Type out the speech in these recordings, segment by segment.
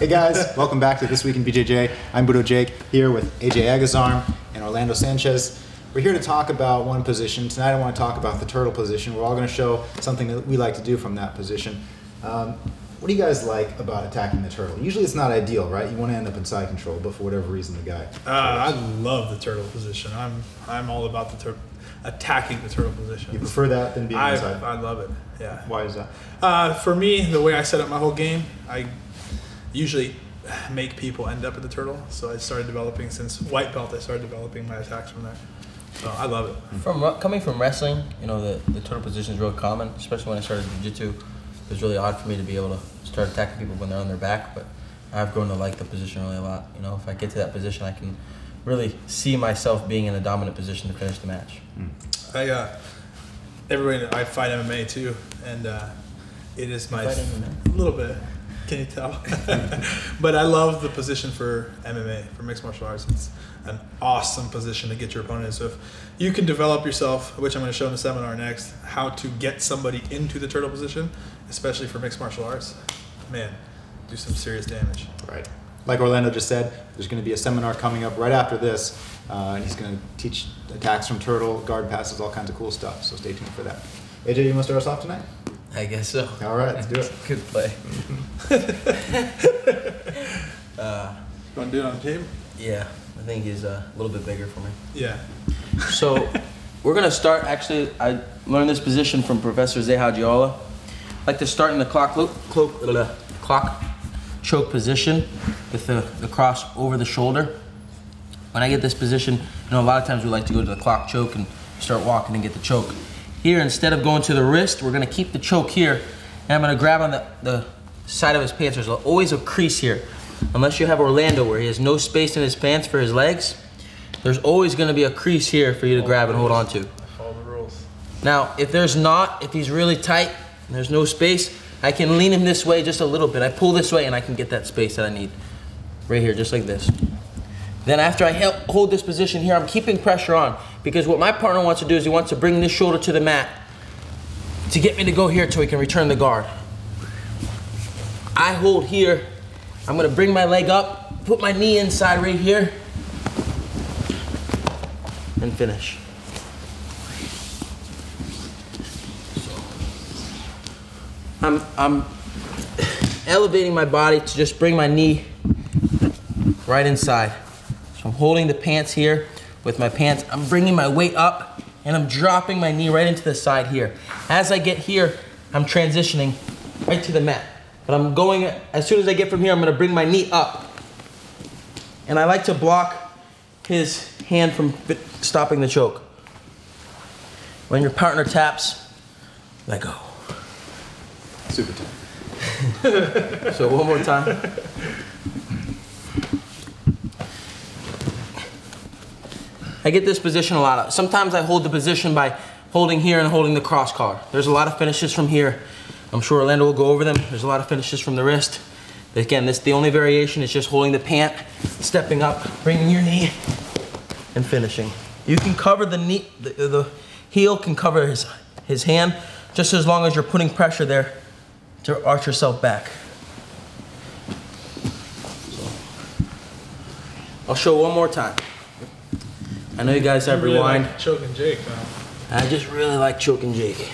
Hey guys, welcome back to This Week in BJJ. I'm Budo Jake, here with AJ Agazarm and Orlando Sanchez. We're here to talk about one position. Tonight I want to talk about the turtle position. We're all going to show something that we like to do from that position. What do you guys like about attacking the turtle? Usually it's not ideal, right? You want to end up in side control, but for whatever reason the guy... I love the turtle position. I'm all about attacking the turtle position. You prefer that than being inside? I love it, yeah. Why is that? For me, the way I set up my whole game, I usually make people end up in the turtle. So I started developing, since white belt, I started developing my attacks from there. So I love it. Coming from wrestling, you know, the turtle position is real common, especially when I started jiu-jitsu. It was really odd for me to be able to start attacking people when they're on their back, but I've grown to like the position really a lot. You know, if I get to that position, I can really see myself being in a dominant position to finish the match. I fight MMA too, and it is my a little bit. Can you tell? But I love the position for MMA, for mixed martial arts. It's an awesome position to get your opponent in. So if you can develop yourself, which I'm going to show in the seminar next, how to get somebody into the turtle position, especially for mixed martial arts, man, do some serious damage. Right. Like Orlando just said, there's going to be a seminar coming up right after this, and he's going to teach attacks from turtle, guard passes, all kinds of cool stuff. So stay tuned for that. AJ, you want to start us off tonight? I guess so. All right, let's do it. Good play. You want to do it on the table? Yeah, I think he's a little bit bigger for me. Yeah. So we're gonna start. Actually, I learned this position from Professor Zehajiola. I like to start in the clock choke position with the cross over the shoulder. When I get this position, you know, a lot of times we like to go to the clock choke and start walking and get the choke. Here, instead of going to the wrist, we're gonna keep the choke here, and I'm gonna grab on the side of his pants. There's always a crease here. Unless you have Orlando where he has no space in his pants for his legs, there's always gonna be a crease here for you to grab and hold on to. Follow the rules. Now, if he's really tight and there's no space, I can lean him this way just a little bit. I pull this way and I can get that space that I need. Right here, just like this. Then after I hold this position here, I'm keeping pressure on, because what my partner wants to do is he wants to bring this shoulder to the mat to get me to go here till he can return the guard. I hold here. I'm gonna bring my leg up, put my knee inside right here, and finish. I'm elevating my body to just bring my knee right inside. So I'm holding the pants here with my pants. I'm bringing my weight up and I'm dropping my knee right into the side here. As I get here, I'm transitioning right to the mat. But I'm going, as soon as I get from here, I'm gonna bring my knee up. And I like to block his hand from stopping the choke. When your partner taps, let go. Super tight. So one more time. I get this position a lot. Sometimes I hold the position by holding here and holding the cross collar. There's a lot of finishes from here. I'm sure Orlando will go over them. There's a lot of finishes from the wrist. But again, the only variation is just holding the pant, stepping up, bringing your knee, and finishing. You can cover the knee, the heel can cover his hand, just as long as you're putting pressure there to arch yourself back. So, I'll show one more time. I know you guys have rewind. Like choking Jake, though. I just really like choking Jake.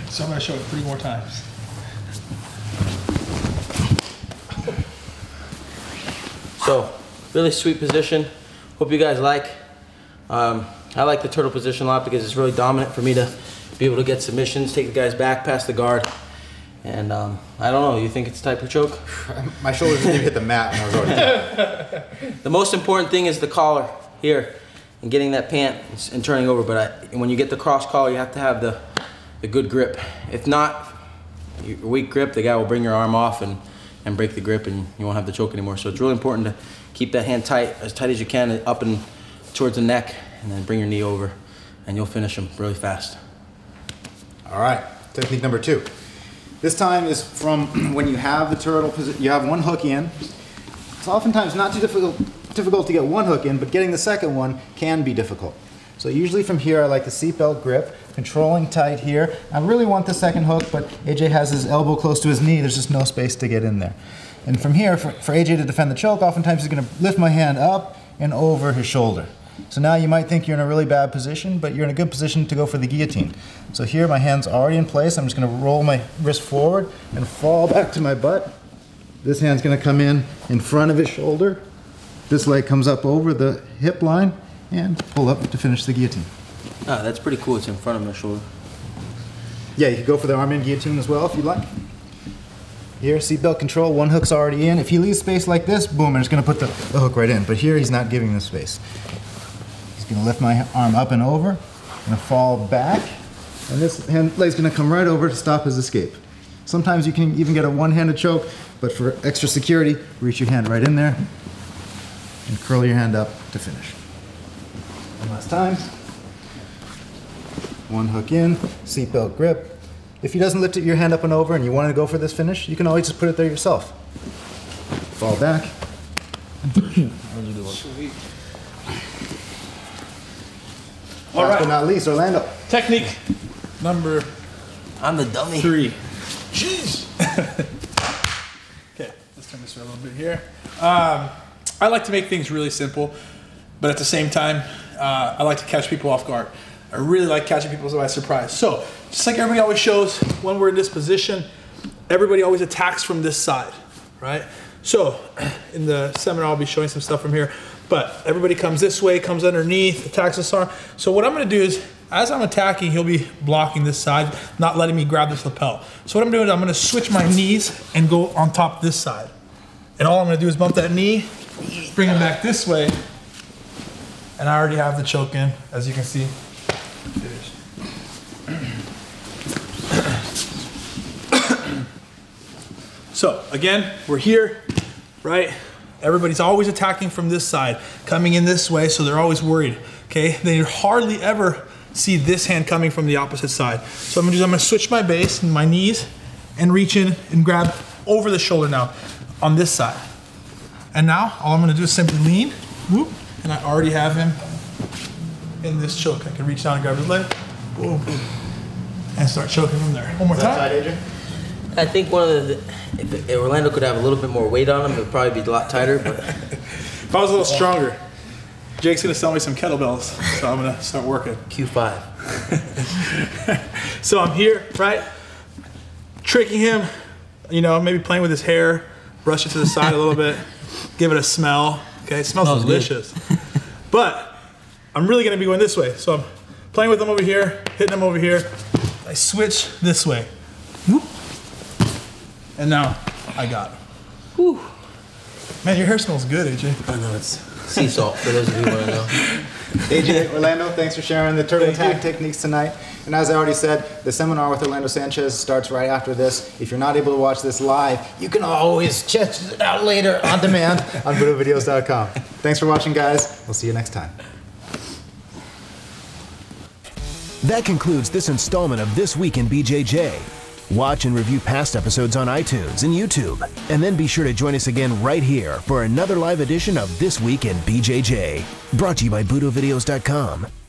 So I'm gonna show it 3 more times. So, really sweet position. Hope you guys like. I like the turtle position a lot because it's really dominant for me to be able to get submissions, take the guys back past the guard. And I don't know, you think it's type of choke? My shoulders didn't even hit the mat and I was already... The most important thing is the collar here and getting that pant and turning over. But when you get the cross collar, you have to have the good grip. If not, your weak grip, the guy will bring your arm off and break the grip and you won't have the choke anymore. So it's really important to keep that hand tight as you can, up and towards the neck, and then bring your knee over and you'll finish them really fast. All right, technique number 2. This time is from when you have the turtle position, you have one hook in. It's oftentimes not too difficult to get one hook in, but getting the second one can be difficult. So usually from here, I like the seatbelt grip, controlling tight here. I really want the second hook, but AJ has his elbow close to his knee. There's just no space to get in there. And from here, for AJ to defend the choke, oftentimes he's going to lift my hand up and over his shoulder. So now you might think you're in a really bad position, but you're in a good position to go for the guillotine. So here my hand's already in place. I'm just going to roll my wrist forward and fall back to my butt. This hand's going to come in front of his shoulder. This leg comes up over the hip line and pull up to finish the guillotine. Ah, that's pretty cool. It's in front of my shoulder. Yeah, you could go for the arm in guillotine as well if you'd like. Here, seatbelt control, one hook's already in. If he leaves space like this, boom, I'm just going to put the hook right in. But here he's not giving the space. He's going to lift my arm up and over, going to fall back, and this leg's going to come right over to stop his escape. Sometimes you can even get a one-handed choke, but for extra security, reach your hand right in there and curl your hand up to finish. One last time. One hook in, seatbelt grip. If he doesn't lift your hand up and over and you want to go for this finish, you can always just put it there yourself. Fall back. Sweet. Last but not least, Orlando. Technique number I'm the dummy. 3. Jeez. Okay, let's turn this around a little bit here. I like to make things really simple, but at the same time, I like to catch people off guard. I really like catching people by surprise. So, just like everybody always shows, when we're in this position, everybody always attacks from this side, right? So, in the seminar, I'll be showing some stuff from here, but everybody comes this way, comes underneath, attacks this arm. So what I'm gonna do is, as I'm attacking, he'll be blocking this side, not letting me grab this lapel. So what I'm doing is I'm gonna switch my knees and go on top this side. And all I'm gonna do is bump that knee, bring him back this way, and I already have the choke in, as you can see. So again, we're here, right? Everybody's always attacking from this side, coming in this way, so they're always worried, okay? They hardly ever see this hand coming from the opposite side. So I'm gonna switch my base and my knees and reach in and grab over the shoulder now on this side. And now all I'm gonna do is simply lean, whoop, and I already have him in this choke. I can reach down and grab his leg, boom, and start choking from there. One more time. Side, Adrian? I think one of the, if Orlando could have a little bit more weight on him, it would probably be a lot tighter, but. If I was a little stronger, Jake's gonna sell me some kettlebells, so I'm gonna start working. Q5. So I'm here, right? Tricking him, you know, maybe playing with his hair, brush it to the side a little bit, give it a smell. Okay, it smells delicious. But I'm really gonna be going this way. So I'm playing with him over here, hitting him over here. I switch this way. Whoop. And now I got him. Whew. Man, your hair smells good, AJ. I know, it's sea salt for those of you who want to know. AJ, Orlando, thanks for sharing the turtle attack techniques tonight. And as I already said, the seminar with Orlando Sanchez starts right after this. If you're not able to watch this live, you can always check it out later on demand on BudoVideos.com. Thanks for watching, guys. We'll see you next time. That concludes this installment of This Week in BJJ. Watch and review past episodes on iTunes and YouTube. And then be sure to join us again right here for another live edition of This Week in BJJ. Brought to you by BudoVideos.com.